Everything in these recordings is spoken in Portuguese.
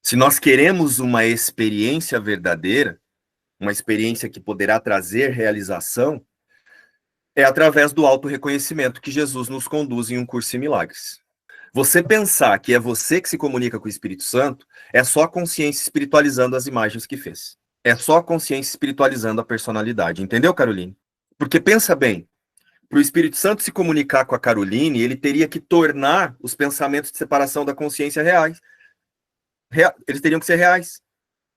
Se nós queremos uma experiência verdadeira, uma experiência que poderá trazer realização, é através do autorreconhecimento que Jesus nos conduz em um curso em milagres. Você pensar que é você que se comunica com o Espírito Santo, é só a consciência espiritualizando as imagens que fez. É só a consciência espiritualizando a personalidade. Entendeu, Caroline? Porque pensa bem, para o Espírito Santo se comunicar com a Caroline, ele teria que tornar os pensamentos de separação da consciência reais. Eles teriam que ser reais.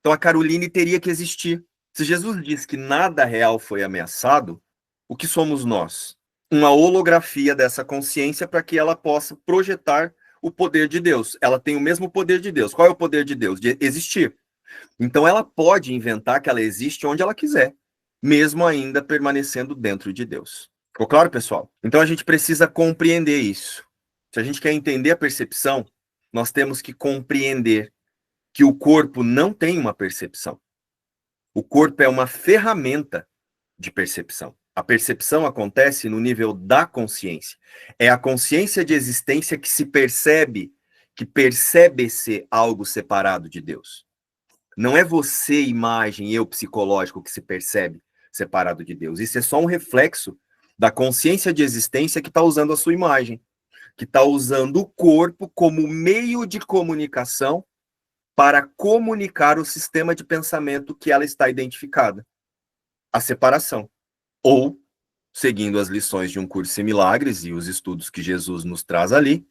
Então a Caroline teria que existir. Se Jesus diz que nada real foi ameaçado, o que somos nós? Uma holografia dessa consciência para que ela possa projetar o poder de Deus. Ela tem o mesmo poder de Deus. Qual é o poder de Deus? De existir. Então ela pode inventar que ela existe onde ela quiser, mesmo ainda permanecendo dentro de Deus. Ficou claro, pessoal? Então a gente precisa compreender isso. Se a gente quer entender a percepção, nós temos que compreender que o corpo não tem uma percepção. O corpo é uma ferramenta de percepção. A percepção acontece no nível da consciência. É a consciência de existência que percebe-se algo separado de Deus. Não é você, imagem, eu, psicológico, que se percebe separado de Deus. Isso é só um reflexo da consciência de existência que está usando a sua imagem, que está usando o corpo como meio de comunicação para comunicar o sistema de pensamento que ela está identificada. A separação. Ou, seguindo as lições de um curso em milagres e os estudos que Jesus nos traz ali,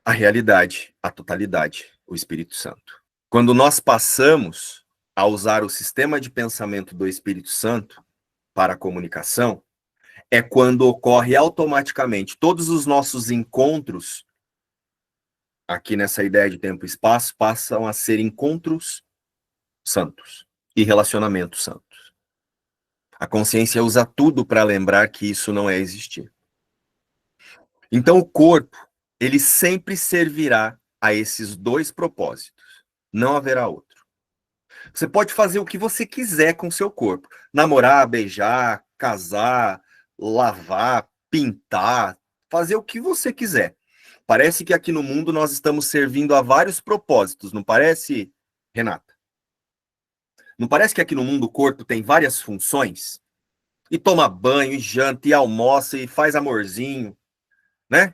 a realidade, a totalidade, o Espírito Santo. Quando nós passamos a usar o sistema de pensamento do Espírito Santo para a comunicação, é quando ocorre automaticamente todos os nossos encontros, aqui nessa ideia de tempo e espaço, passam a ser encontros santos e relacionamentos santos. A consciência usa tudo para lembrar que isso não é existir. Então o corpo, ele sempre servirá a esses dois propósitos. Não haverá outro. Você pode fazer o que você quiser com o seu corpo. Namorar, beijar, casar, lavar, pintar, fazer o que você quiser. Parece que aqui no mundo nós estamos servindo a vários propósitos, não parece, Renata? Não parece que aqui no mundo o corpo tem várias funções? E toma banho, e janta, e almoça, e faz amorzinho, né?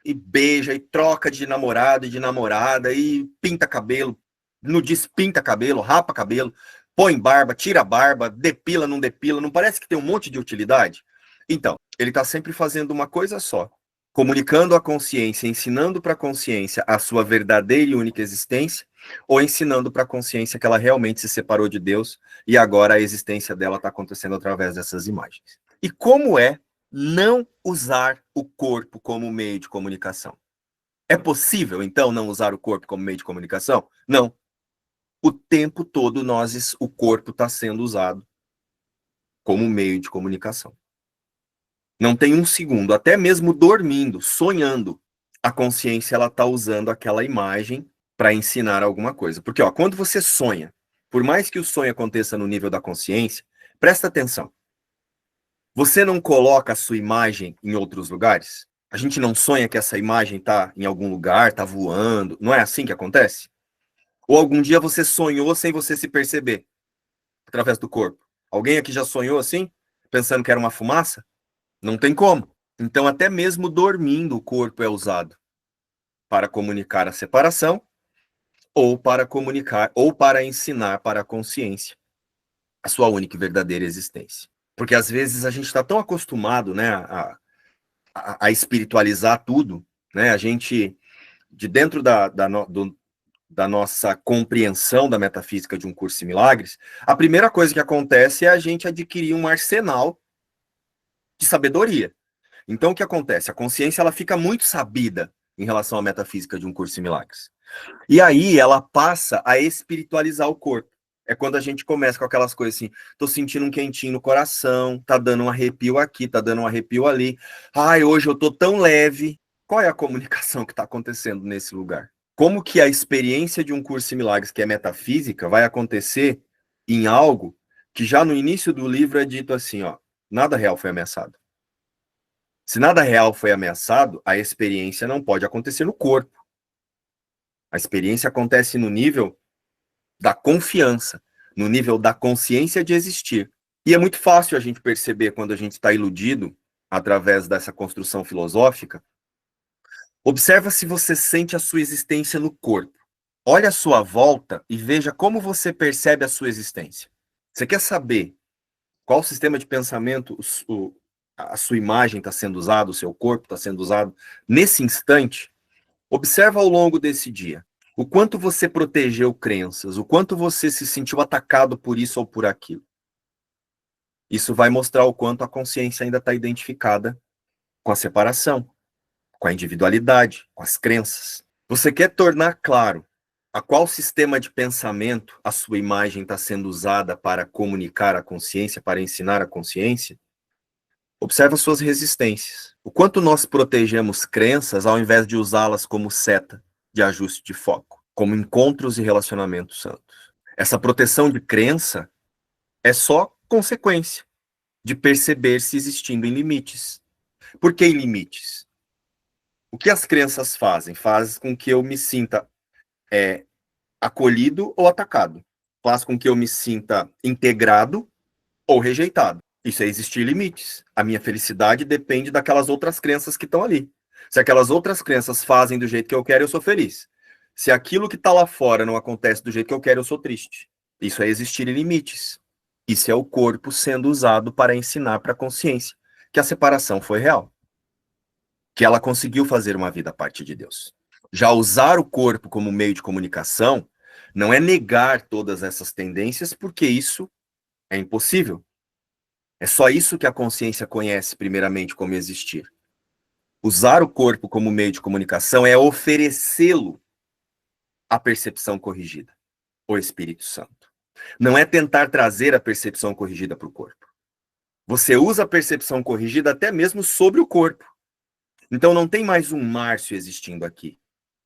E beija, e troca de namorado e de namorada, e pinta cabelo, não despinta cabelo, rapa cabelo, põe barba, tira barba, depila, não parece que tem um monte de utilidade? Então, ele está sempre fazendo uma coisa só, comunicando a consciência, ensinando para a consciência a sua verdadeira e única existência, ou ensinando para a consciência que ela realmente se separou de Deus e agora a existência dela está acontecendo através dessas imagens. E como é não usar o corpo como meio de comunicação? É possível, então, não usar o corpo como meio de comunicação? Não. O tempo todo o corpo está sendo usado como meio de comunicação. Não tem um segundo, até mesmo dormindo, sonhando, a consciência ela está usando aquela imagem para ensinar alguma coisa. Porque quando você sonha, por mais que o sonho aconteça no nível da consciência, presta atenção. Você não coloca a sua imagem em outros lugares? A gente não sonha que essa imagem está em algum lugar, está voando. Não é assim que acontece? Ou algum dia você sonhou sem você se perceber, através do corpo? Alguém aqui já sonhou assim? Pensando que era uma fumaça? Não tem como. Então, até mesmo dormindo, o corpo é usado para comunicar a separação ou para comunicar, ou para ensinar para a consciência a sua única e verdadeira existência. Porque às vezes a gente está tão acostumado, né, a espiritualizar tudo, né? A gente, de dentro da nossa compreensão da metafísica de um curso em milagres, a primeira coisa que acontece é a gente adquirir um arsenal de sabedoria. Então, o que acontece? A consciência ela fica muito sabida em relação à metafísica de um curso em milagres. E aí ela passa a espiritualizar o corpo. É quando a gente começa com aquelas coisas assim, tô sentindo um quentinho no coração, tá dando um arrepio aqui, tá dando um arrepio ali. Ai, hoje eu tô tão leve. Qual é a comunicação que está acontecendo nesse lugar? Como que a experiência de um curso em milagres, que é metafísica, vai acontecer em algo que já no início do livro é dito assim, nada real foi ameaçado. Se nada real foi ameaçado, a experiência não pode acontecer no corpo. A experiência acontece no nível da confiança, no nível da consciência de existir. E é muito fácil a gente perceber quando a gente está iludido através dessa construção filosófica. Observa se você sente a sua existência no corpo. Olha à sua volta e veja como você percebe a sua existência. Você quer saber qual sistema de pensamento a sua imagem está sendo usado, o seu corpo está sendo usado nesse instante? Observa ao longo desse dia. O quanto você protegeu crenças, o quanto você se sentiu atacado por isso ou por aquilo. Isso vai mostrar o quanto a consciência ainda está identificada com a separação, com a individualidade, com as crenças. Você quer tornar claro a qual sistema de pensamento a sua imagem está sendo usada para comunicar a consciência, para ensinar a consciência? Observa suas resistências. O quanto nós protegemos crenças ao invés de usá-las como seta de ajuste de foco, como encontros e relacionamentos santos. Essa proteção de crença é só consequência de perceber-se existindo em limites. Por que em limites? O que as crenças fazem? Faz com que eu me sinta acolhido ou atacado. Faz com que eu me sinta integrado ou rejeitado. Isso é existir limites. A minha felicidade depende daquelas outras crenças que estão ali. Se aquelas outras crenças fazem do jeito que eu quero, eu sou feliz. Se aquilo que está lá fora não acontece do jeito que eu quero, eu sou triste. Isso é existir em limites. Isso é o corpo sendo usado para ensinar para a consciência que a separação foi real. Que ela conseguiu fazer uma vida a partir de Deus. Já usar o corpo como meio de comunicação não é negar todas essas tendências, porque isso é impossível. É só isso que a consciência conhece primeiramente como existir. Usar o corpo como meio de comunicação é oferecê-lo à percepção corrigida, o Espírito Santo. Não é tentar trazer a percepção corrigida para o corpo. Você usa a percepção corrigida até mesmo sobre o corpo. Então não tem mais um Márcio existindo aqui.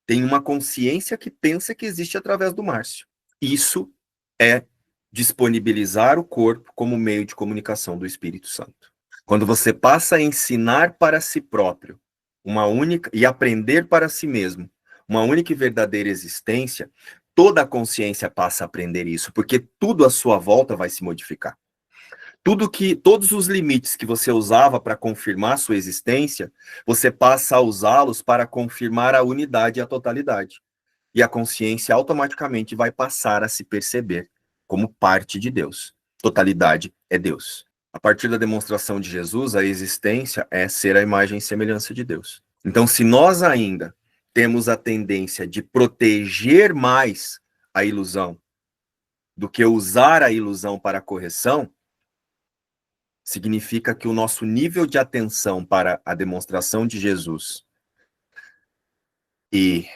Tem uma consciência que pensa que existe através do Márcio. Isso é disponibilizar o corpo como meio de comunicação do Espírito Santo. Quando você passa a ensinar para si próprio uma única e aprender para si mesmo uma única e verdadeira existência, toda a consciência passa a aprender isso, porque tudo à sua volta vai se modificar. Todos os limites que você usava para confirmar sua existência, você passa a usá-los para confirmar a unidade e a totalidade. E a consciência automaticamente vai passar a se perceber como parte de Deus. Totalidade é Deus. A partir da demonstração de Jesus, a existência é ser a imagem e semelhança de Deus. Então, se nós ainda temos a tendência de proteger mais a ilusão do que usar a ilusão para a correção, significa que o nosso nível de atenção para a demonstração de Jesus e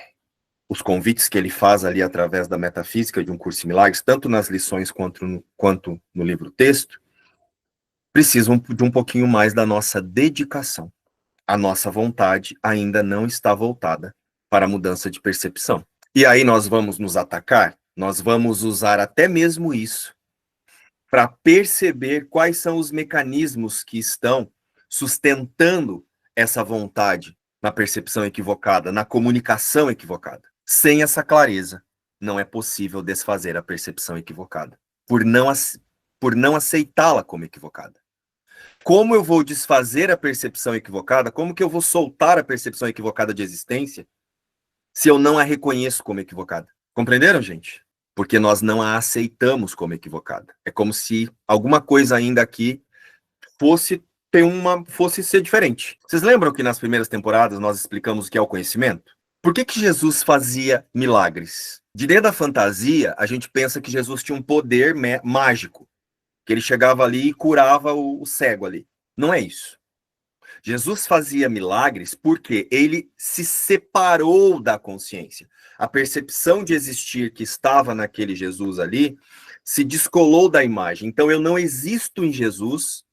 os convites que ele faz ali através da metafísica de um curso de milagres, tanto nas lições quanto no livro-texto, precisam de um pouquinho mais da nossa dedicação. A nossa vontade ainda não está voltada para a mudança de percepção. E aí nós vamos nos atacar, nós vamos usar até mesmo isso para perceber quais são os mecanismos que estão sustentando essa vontade na percepção equivocada, na comunicação equivocada. Sem essa clareza, não é possível desfazer a percepção equivocada, por não aceitá-la como equivocada. Como eu vou desfazer a percepção equivocada? Como que eu vou soltar a percepção equivocada de existência se eu não a reconheço como equivocada? Compreenderam, gente? Porque nós não a aceitamos como equivocada. É como se alguma coisa ainda aqui fosse ser diferente. Vocês lembram que nas primeiras temporadas nós explicamos o que é o conhecimento? Por que Jesus fazia milagres? De dentro da fantasia, a gente pensa que Jesus tinha um poder mágico, que ele chegava ali e curava o cego ali. Não é isso. Jesus fazia milagres porque ele se separou da consciência. A percepção de existir que estava naquele Jesus ali se descolou da imagem. Então eu não existo em Jesus,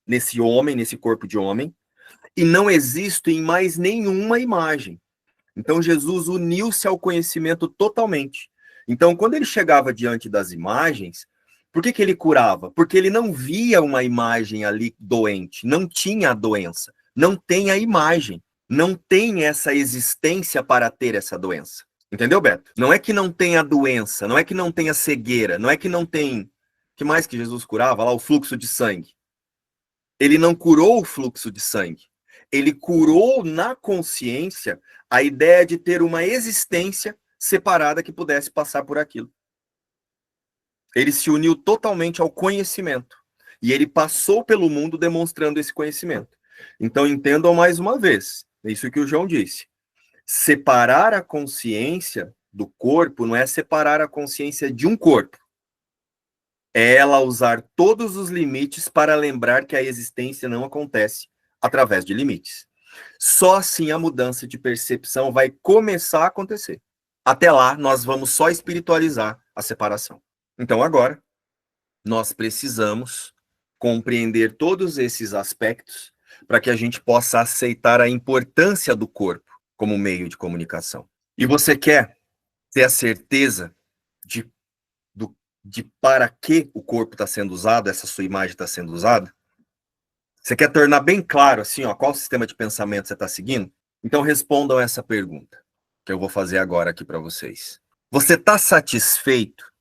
nesse homem, nesse corpo de homem, e não existo em mais nenhuma imagem. Então Jesus uniu-se ao conhecimento totalmente. Então quando ele chegava diante das imagens, por que ele curava? Porque ele não via uma imagem ali doente, não tinha a doença, não tem a imagem, não tem essa existência para ter essa doença. Entendeu, Beto? Não é que não tenha doença, não é que não tenha cegueira, não é que não tem... que mais que Jesus curava? Lá, o fluxo de sangue. Ele não curou o fluxo de sangue. Ele curou na consciência a ideia de ter uma existência separada que pudesse passar por aquilo. Ele se uniu totalmente ao conhecimento. E ele passou pelo mundo demonstrando esse conhecimento. Então, entendam mais uma vez, é isso que o João disse. Separar a consciência do corpo não é separar a consciência de um corpo. É ela usar todos os limites para lembrar que a existência não acontece através de limites. Só assim a mudança de percepção vai começar a acontecer. Até lá, nós vamos só espiritualizar a separação. Então, agora, nós precisamos compreender todos esses aspectos para que a gente possa aceitar a importância do corpo como meio de comunicação. E você quer ter a certeza de para que o corpo está sendo usado, essa sua imagem está sendo usada? Você quer tornar bem claro, assim, ó, qual sistema de pensamento você está seguindo? Então respondam essa pergunta, que eu vou fazer agora aqui para vocês. Você está satisfeito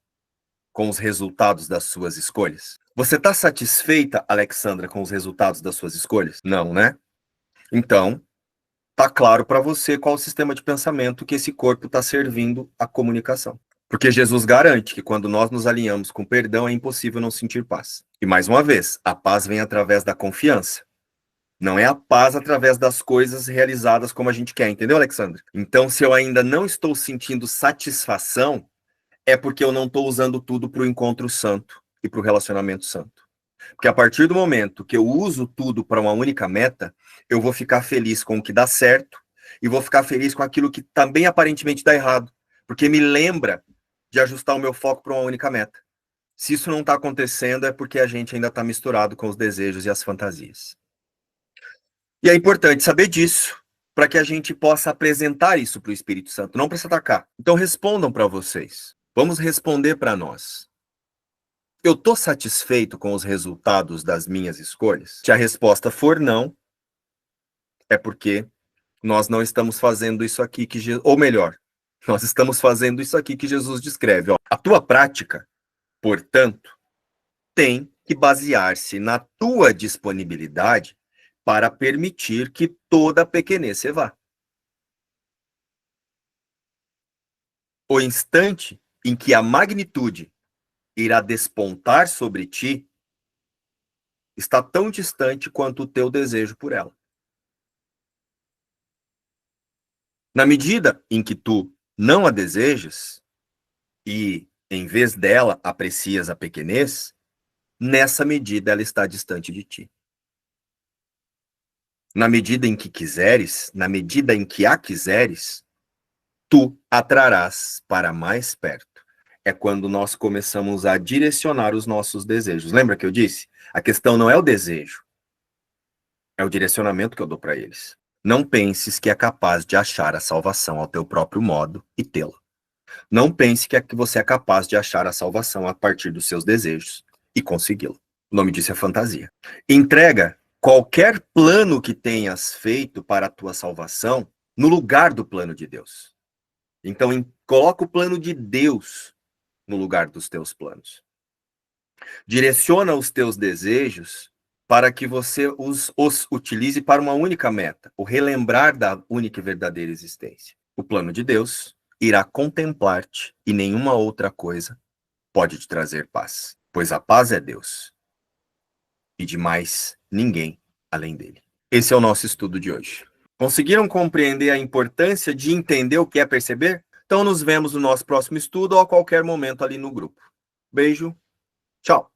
com os resultados das suas escolhas? Você está satisfeita, Alexandra, com os resultados das suas escolhas? Não, né? Então, tá claro para você qual o sistema de pensamento que esse corpo está servindo à comunicação. Porque Jesus garante que quando nós nos alinhamos com perdão, é impossível não sentir paz. E mais uma vez, a paz vem através da confiança. Não é a paz através das coisas realizadas como a gente quer, entendeu, Alexandre? Então, se eu ainda não estou sentindo satisfação, é porque eu não estou usando tudo para o encontro santo e para o relacionamento santo. Porque a partir do momento que eu uso tudo para uma única meta, eu vou ficar feliz com o que dá certo e vou ficar feliz com aquilo que também aparentemente dá errado. Porque me lembra de ajustar o meu foco para uma única meta. Se isso não está acontecendo, é porque a gente ainda está misturado com os desejos e as fantasias. E é importante saber disso, para que a gente possa apresentar isso para o Espírito Santo, não para se atacar. Então respondam para vocês. Vamos responder para nós. Eu estou satisfeito com os resultados das minhas escolhas? Se a resposta for não, é porque nós não estamos fazendo isso aqui que ou melhor, nós estamos fazendo isso aqui que Jesus descreve. Ó. A tua prática, portanto, tem que basear-se na tua disponibilidade para permitir que toda a pequenez se vá. O instante em que a magnitude irá despontar sobre ti está tão distante quanto o teu desejo por ela. Na medida em que tu não a desejas e, em vez dela, aprecias a pequenez, nessa medida ela está distante de ti. Na medida em que quiseres, na medida em que a quiseres, tu a trarás para mais perto. É quando nós começamos a direcionar os nossos desejos. Lembra que eu disse? A questão não é o desejo, é o direcionamento que eu dou para eles. Não penses que é capaz de achar a salvação ao teu próprio modo e tê-la. Não pense que você é capaz de achar a salvação a partir dos seus desejos e consegui-la. O nome disso é fantasia. Entrega qualquer plano que tenhas feito para a tua salvação no lugar do plano de Deus. Então, coloca o plano de Deus no lugar dos teus planos. Direciona os teus desejos para que você os utilize para uma única meta, o relembrar da única e verdadeira existência. O plano de Deus irá contemplar-te e nenhuma outra coisa pode te trazer paz, pois a paz é Deus e de mais ninguém além dele. Esse é o nosso estudo de hoje. Conseguiram compreender a importância de entender o que é perceber? Então nos vemos no nosso próximo estudo ou a qualquer momento ali no grupo. Beijo, tchau!